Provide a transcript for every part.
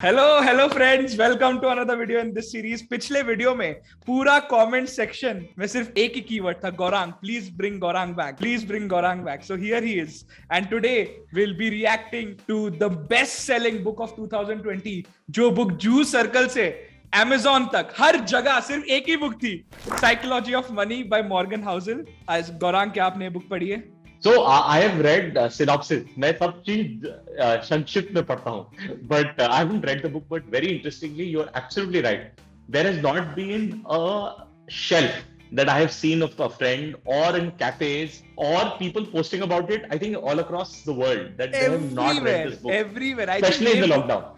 Hello friends, welcome to another video in this series. पिछले video में पूरा comment section में सिर्फ एक ही कीवर्ड था, Gaurang. Please bring Gaurang back, please bring Gaurang back. So here he is and today will be reacting to the best selling book of 2020, जो book juice circle से Amazon तक हर जगह सिर्फ एक ही बुक थी, psychology of money by Morgan Housel. आज गौरांग, क्या आपने बुक पढ़ी है? So I have read synopsis. मैं सब चीज संक्षिप्त में पढ़ता हूँ, but I haven't read the book. But very interestingly, you're absolutely right. There has not been a shelf that I have seen of a friend or in cafes or people posting about it. I think all across the world that they have not read this book. Everywhere, especially in the lockdown.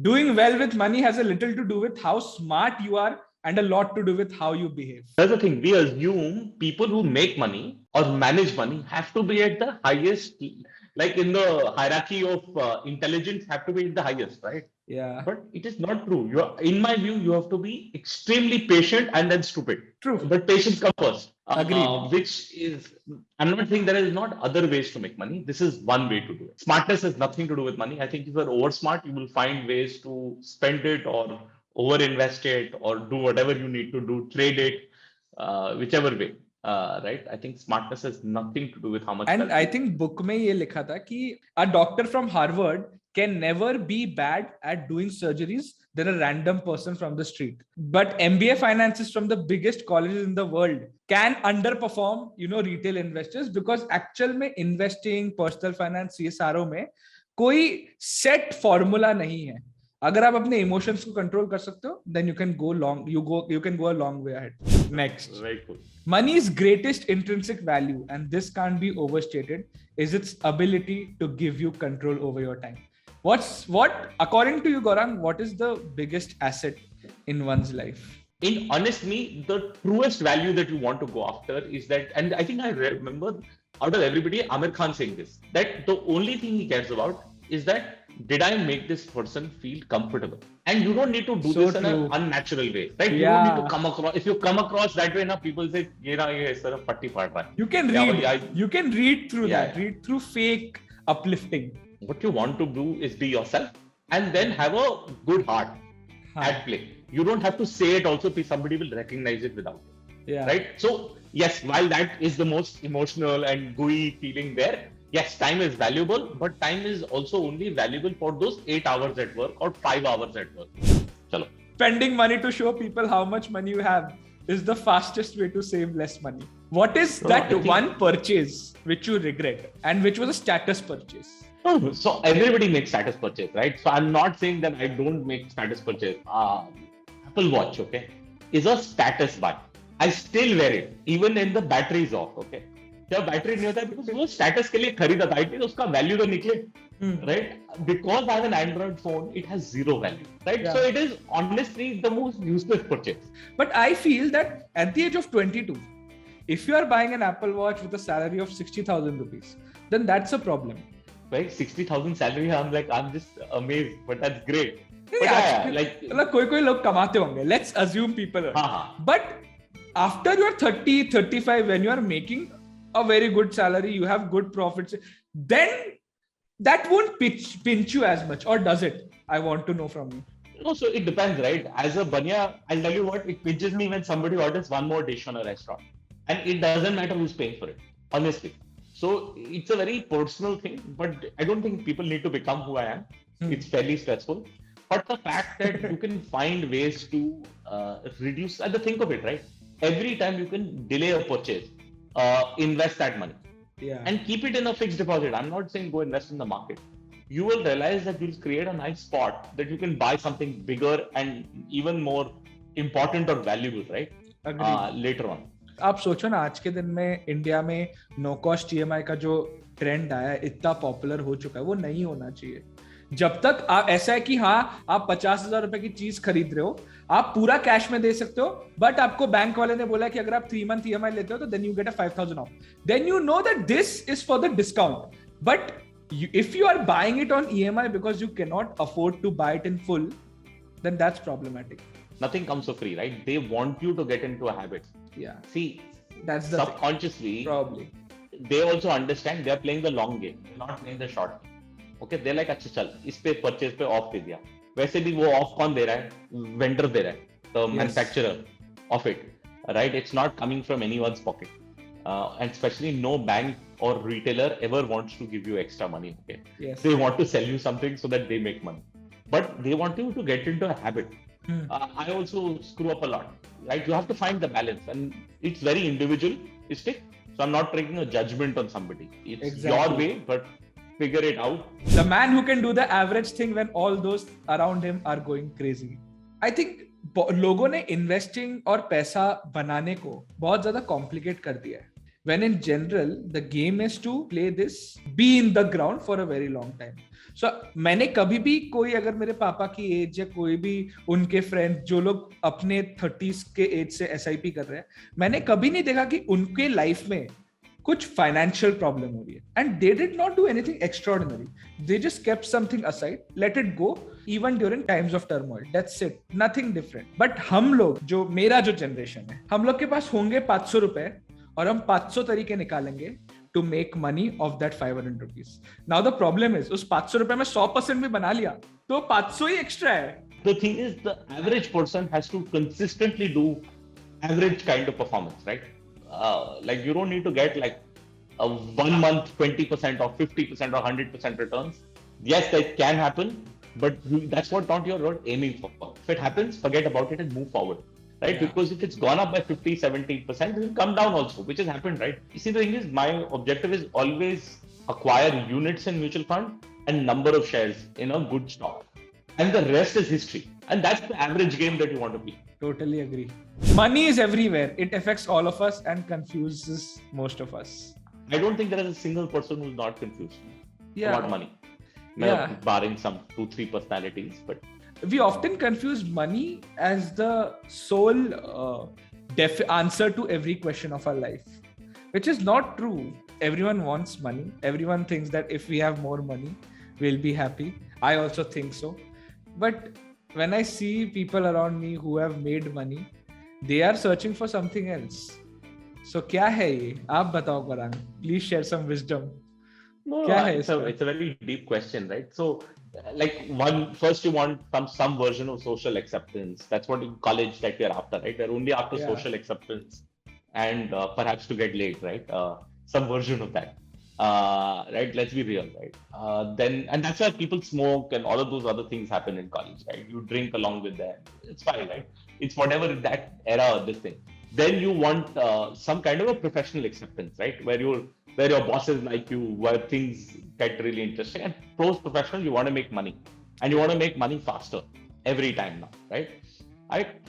Doing well with money has a little to do with how smart you are and a lot to do with how you behave. That's the thing. We assume people who make money or manage money have to be at the highest, like in the hierarchy of intelligence, have to be at the highest, right? Yeah. But it is not true. In my view, you have to be extremely patient and then stupid. True. But patience comes first. Agreed. Which is, I'm not saying there is not other ways to make money. This is one way to do it. Smartness has nothing to do with money. I think if you're over smart, you will find ways to spend it or over invest it or do whatever you need to do, trade it, whichever way. Right? I think smartness has nothing to do with how much. And I think book में ये लिखा था कि a doctor from Harvard can never be bad at doing surgeries than a random person from the street. But MBA financiers from the biggest colleges in the world can underperform, retail investors, because actual में investing, personal finance, CSRO में कोई set formula नहीं है. अगर आप अपने emotions को control कर सकते हो, then you can go a long way ahead. Next. Very cool. Money's greatest intrinsic value, and this can't be overstated, is its ability to give you control over your time. According to you, Gaurang, what is the biggest asset in one's life? In honest me, the truest value that you want to go after is that, and I think I remember out of everybody, Amir Khan saying this, that the only thing he cares about is that, did I make this person feel comfortable? And you don't need to do this in an unnatural way, right? Yeah. You don't need to come across. If you come across that way, now people say, "Ye sir, patti pad raha hai." You can read. You can read through that. Read through fake uplifting. What you want to do is be yourself, and then have a good heart at play. You don't have to say it. Also, somebody will recognize it without it. Yeah. Right. So yes, while that is the most emotional and gooey feeling there. Yes, time is valuable, but time is also only valuable for those 8 hours at work or 5 hours at work. Chalo. Spending money to show people how much money you have is the fastest way to save less money. What is one purchase which you regret and which was a status purchase? So everybody makes status purchase, right? So I'm not saying that I don't make status purchase. Apple Watch, okay, is a status buy. I still wear it, even when the battery is off, okay. जब battery नहीं होता है, because वो status के लिए खरीदा था, इसलिए उसका वैल्यू तो निकले, right? Because I have an Android phone, it has zero value, right? So it is honestly the most useless purchase. But I feel that at the age of 22, if you are buying an Apple Watch with a salary of 60,000 rupees, then that's a problem. Right? 60,000 salary, I'm just amazed, but that's great. मतलब कोई लोग कमाते होंगे, let's assume people are. But after you are 30, 35, when you are making a very good salary, you have good profits, then that won't pinch you as much, or does it? I want to know from you. No, so it depends, right? As a banya, I'll tell you what, it pinches me when somebody orders one more dish on a restaurant, and it doesn't matter who's paying for it, honestly. So it's a very personal thing, but I don't think people need to become who I am. It's fairly stressful, but the fact that you can find ways to reduce, and think of it, right? Every time you can delay a purchase, invest that money and keep it in a fixed deposit. I'm not saying go invest in the market. You will realize that you'll create a nice spot that you can buy something bigger and even more important or valuable, right? Later on. आप सोचो ना, आज के दिन में India में no cost EMI का जो ट्रेंड आया है, इतना पॉपुलर हो चुका है, वो नहीं होना चाहिए. जब तक आप ऐसा है कि हाँ, आप 50,000 रुपए की चीज खरीद रहे हो, आप पूरा कैश में दे सकते हो, बट आपको बैंक वाले ने बोला कि अगर आप 3 month EMI लेते हो तो then you get a 5,000 off. Then you know that this is for the discount. But if you are buying it on EMI because you cannot afford to buy it in full, then that's problematic. Nothing comes for free, right? They want you to get into a habit. Yeah. See, That's the subconsciously, thing. Probably. They also understand they are playing the long game. They're not playing the short game. Okay, they're like, अच्छा चल, इस पे purchase पे off दे दिया. वैसे भी वो off कौन दे रहा है? Vendor दे रहा है. The manufacturer of it, right? It's not coming from anyone's pocket. And especially no bank or retailer ever wants to give you extra money. Okay, Yes. They want to sell you something so that they make money, but they want you to get into a habit. I also screw up a lot, right? You have to find the balance, and it's very individualistic. So I'm not taking a judgment on somebody. It's your way, but figure it out. The man who can do the average thing when all those around him are going crazy. I think लोगों ने investing और पैसा बनाने को बहुत ज्यादा complicate कर दिया है. When in general, the game is to play this, be in the ground for a very long time. So, मैंने कभी भी कोई अगर मेरे पापा की एज या कोई भी उनके फ्रेंड जो लोग अपने 30s के एज से SIP कर रहे हैं, मैंने कभी नहीं देखा कि उनके लाइफ में कुछ फाइनेंशियल प्रॉब्लम हो रही है. And they did not do anything extraordinary. They just kept something aside, let it go even during times of turmoil. That's it, nothing different. But हम लोग मेरा जो जनरेशन है, हम लोग के पास होंगे 500 रुपए और हम 500 तरीके निकालेंगे to make money of that 500 rupees. Now the problem is, उस 500 रुपए में 100% भी बना लिया तो 500 ही एक्स्ट्रा है. The thing is, the average person has to consistently do average kind of performance, right? Like you don't need to get like a 1 month 20% or 50% or 100% returns. Yes, that can happen, but that's what not you're aiming for. If it happens, forget about it and move forward. Right? Yeah. Because if it's gone up by 50-70%, it will come down also, which has happened, right? You see, the thing is, my objective is always acquire units in mutual fund and number of shares in a good stock. And the rest is history. And that's the average game that you want to play. Totally agree. Money is everywhere. It affects all of us and confuses most of us. I don't think there is a single person who's not confused about money. Yeah. Barring some 2-3 personalities, but we often confuse money as the sole answer to every question of our life, which is not true. Everyone wants money. Everyone thinks that if we have more money, we'll be happy. I also think so. But when I see people around me who have made money, they are searching for something else. So क्या है ये? आप बताओ Gaurang. Please share some wisdom. No, it's a very deep question, right? So, like first you want some version of social acceptance. That's what in college that you're after, right? They're only after social acceptance and perhaps to get laid, right? Some version of that, right? Let's be real, right? And that's why people smoke and all of those other things happen in college, right? You drink along with them. It's fine, right? It's whatever that era or this thing. Then you want some kind of a professional acceptance, right? Where your bosses like you, where things get really interesting. And professional, you want to make money, and you want to make money faster every time now, right?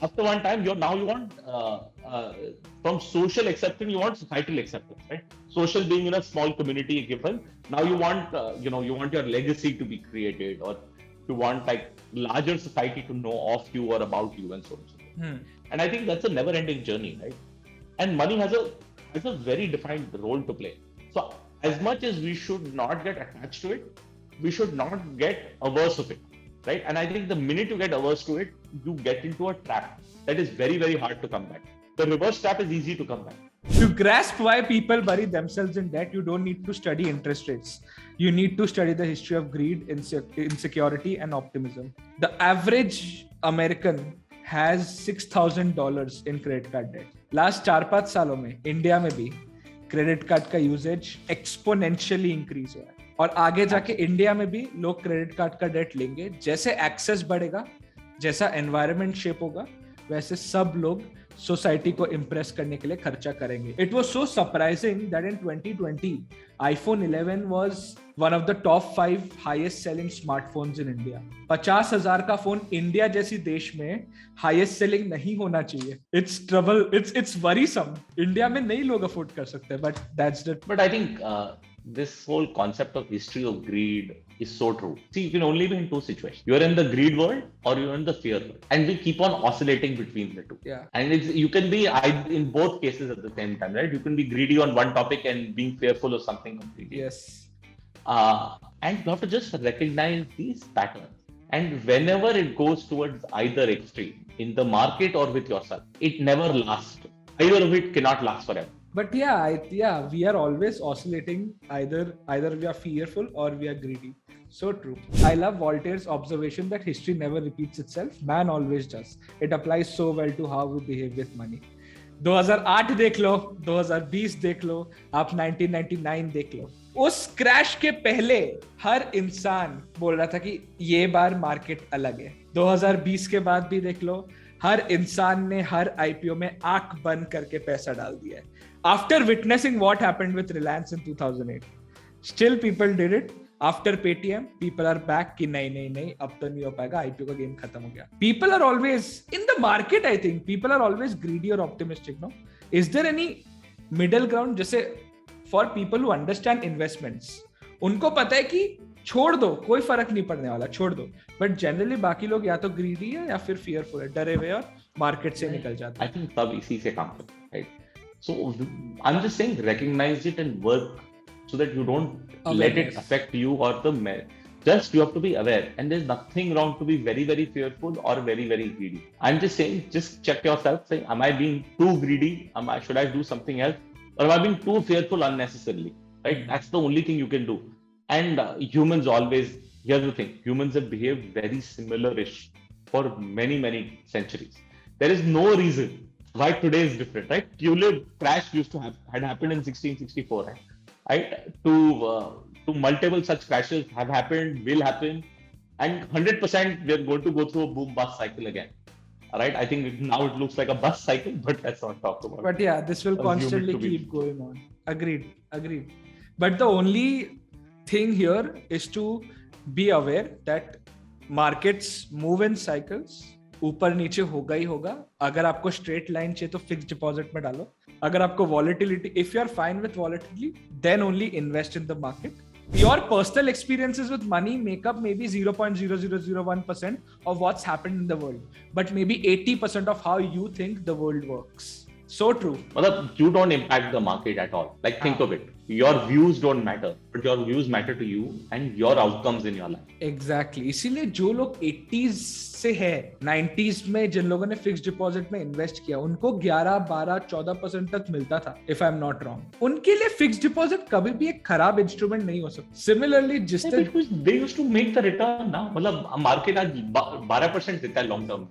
After one time, you want from social acceptance, you want societal acceptance, right? Social being in a small community given. Now you want you want your legacy to be created, or you want like larger society to know of you or about you and so on. And I think that's a never-ending journey, right? And money has a very defined role to play. So as much as we should not get attached to it, we should not get averse of it, right? And I think the minute you get averse to it, you get into a trap that is very, very hard to come back. The reverse trap is easy to come back. To grasp why people bury themselves in debt, you don't need to study interest rates. You need to study the history of greed, insecurity, and optimism. The average American has $6,000 in credit card debt. Last 4-5 सालों में India में भी credit card का usage exponentially increase हुआ है, और आगे जाके इंडिया में भी लोग क्रेडिट कार्ड का डेट लेंगे. जैसे एक्सेस बढ़ेगा, जैसा एनवायरनमेंट शेप होगा, वैसे सब लोग सोसाइटी को इम्प्रेस करने के लिए खर्चा करेंगे. It was so surprising that in 2020 iPhone 11 was one of the top 5 highest selling smartphones in India. 50,000 का फोन इंडिया जैसी देश में हाईएस्ट सेलिंग नहीं होना चाहिए. It's trouble, it's worrisome. India में नहीं लोग अफोर्ड कर सकते, but that's it. But I think this whole concept of history of greed is so true. See, you can only be in two situations. You're in the greed world or you're in the fear world. And we keep on oscillating between the two. Yeah. And you can be in both cases at the same time, right? You can be greedy on one topic and being fearful of something completely. Yes. And you have to just recognize these patterns. And whenever it goes towards either extreme, in the market or with yourself, it never lasts. Either of it cannot last forever. But yeah, we are always oscillating. Either we are fearful or we are greedy. So true. I love Voltaire's observation that history never repeats itself. Man always does. It applies so well to how we behave with money. 2008 देख लो, 2020 देख लो, आप 1999 देख लो. उस crash के पहले हर इंसान बोल रहा था कि ये बार मार्केट अलग है. 2020 के बाद भी देख लो, हर इंसान ने हर आईपीओ में आंख बंद करके पैसा डाल दिया है. After witnessing what happened with Reliance in 2008, still people did it. After Paytm, people are back कि नहीं अब तो नहीं हो पाएगा, आईपीओ का गेम खत्म हो गया. People are always in the market. I think people are always greedy or optimistic. No, is there any middle ground? जैसे for people who understand investments, उनको पता है कि छोड़ दो, कोई फर्क नहीं पड़ने वाला, छोड़ दो. But generally बाकी लोग या तो greedy है या फिर fearful है, डरे हुए और market से निकल जाते हैं. I think सब इसी से काम करते हैं, right? So I'm just saying, recognize it and work so that you don't let it affect you or just you have to be aware. And there's nothing wrong to be very, very fearful or very, very greedy. I'm just saying, just check yourself, say, am I being too greedy? Should I do something else? Or am I being too fearful unnecessarily? Right? That's the only thing you can do. And humans always, here's the thing, humans have behaved very similar-ish for many, many centuries. There is no reason why today is different, right? Tulip crash had happened in 1664, right? To multiple such crashes have happened, will happen, and 100% we are going to go through a boom bust cycle again. All right, I think now it looks like a bust cycle, but let's not talk about it. But yeah, this will constantly keep going on. Agreed. But the only thing here is to be aware that markets move in cycles. ऊपर नीचे होगा ही होगा. अगर आपको straight line चाहिए तो fixed deposit में डालो. अगर आपको volatility, if you are fine with volatility, then only invest in the market. Your personal experiences with money make up maybe 0.0001% of what's happened in the world, but maybe 80% of how you think the world works. So true. You don't impact the market at all. Like, think of it. Your views don't matter, but your views matter to you and your outcomes in your life. Exactly. इसीलिए जो लोग 80s से है, 90s में जिन लोगों ने fixed deposit में invest किया, उनको 11, 12, 14% तक मिलता था, if I'm not wrong. उनके लिए फिक्स्ड डिपॉजिट कभी भी एक खराब इंस्ट्रूमेंट नहीं हो सकता. Similarly, जिस तरह they used to make the return ना, मतलब मार्केट आज 12% देता है long term.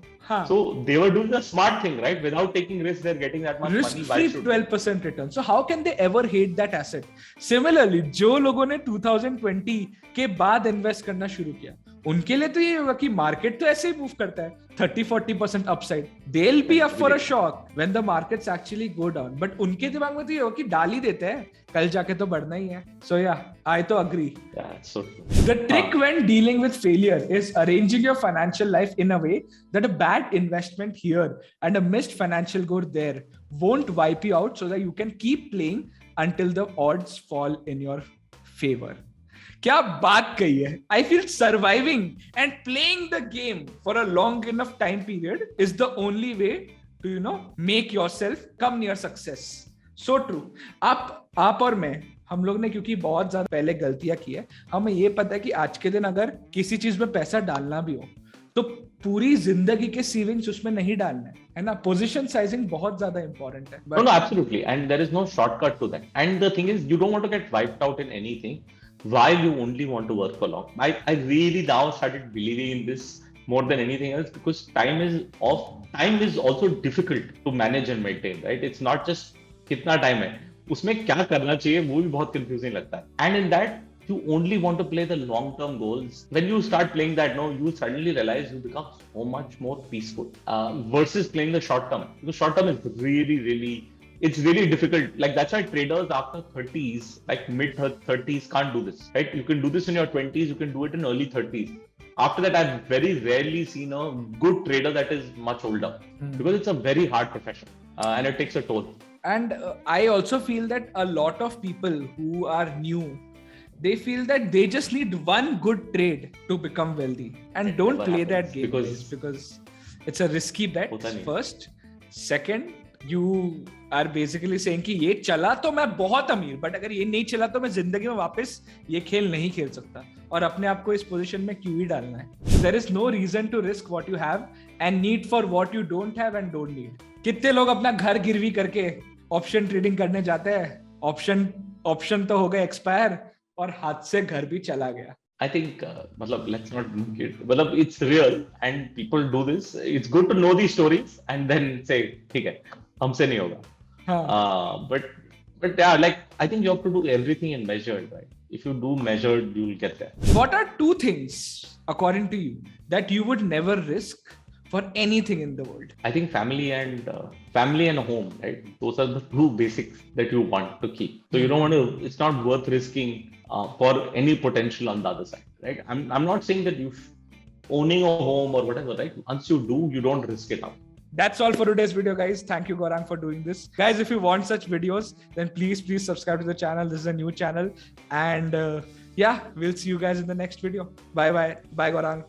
So they were doing the smart thing, right? Without taking risk, they're getting that much money. Risk-free 12% return. So how can they ever hate that asset? Similarly, जो लोगों ने 2020 के बाद इन्वेस्ट करना शुरू किया, उनके लिए तो ये होगा कि मार्केट तो ऐसे ही मूव करता है, 30-40% upside. They'll be up for a shock when the markets actually go down. But उनके दिमाग में तो ये होगा कि डाल ही देते हैं, कल जाके तो बढ़ना ही है. So yeah, I तो agree. Yeah, that's so true. The trick when dealing with failure is arranging your financial life in a way that a bad investment here and a missed financial goal there won't wipe you out, so that you can keep playing until the odds fall in your favor. क्या बात कही है. I feel surviving and playing the game for a long enough time period is the only way to, make yourself come near success. So true. आप और मैं, हम लोग ने क्योंकि बहुत ज्यादा पहले गलतियां की है, हमें ये पता है कि आज के दिन अगर किसी चीज में पैसा डालना भी हो तो पूरी जिंदगी के सेविंग्स उसमें नहीं डालना है ना. पोजीशन साइजिंग बहुत ज्यादा इंपॉर्टेंट है. No, absolutely. And there is no shortcut to that. And the thing is, you don't want to get wiped out in anything while you only want to work for long. I really now started believing in this more than anything else, because time is also difficult to manage and maintain, right? It's not just कितना time है, उसमें क्या करना चाहिए वो भी बहुत confusing लगता है. And in that, you only want to play the long-term goals. When you start playing that, you suddenly realize you become so much more peaceful versus playing the short-term. Because short-term is it's really difficult. Like, that's why traders after 30s, like mid-30s, can't do this, right? You can do this in your 20s, you can do it in early 30s. After that, I've very rarely seen a good trader that is much older, because it's a very hard profession and it takes a toll. And I also feel that a lot of people who are new, they feel that they just need one good trade to become wealthy, and don't play that game because it's a risky bet. First, second, you are basically saying कि ये चला तो मैं बहुत अमीर, but अगर ये नहीं चला तो मैं जिंदगी में वापस ये खेल नहीं खेल सकता. और अपने आप को इस पोजीशन में क्यों ही डालना है. There is no reason to risk what you have and need for what you don't have and don't need. कितने लोग अपना घर गिरवी करके ऑप्शन ट्रेडिंग करने जाते हैं, ऑप्शन तो हो गए एक्सपायर और हाथ से घर भी चला गया. I think, let's not make it. It's real and people do this. It's good to know these stories and then say, ठीक है, हमसे नहीं होगा. But yeah, I think you have to do everything in measured, right? If you do measured, you'll get there. What are two things, according to you, that you would never risk for anything in the world? I think family and home, right? Those are the two basics that you want to keep. So you don't want to. It's not worth risking for any potential on the other side, right? I'm not saying that you owning a home or whatever, right? Once you do, you don't risk it out. That's all for today's video, guys. Thank you, Gaurang, for doing this. Guys, if you want such videos, then please subscribe to the channel. This is a new channel. And yeah, we'll see you guys in the next video. Bye, Gaurang.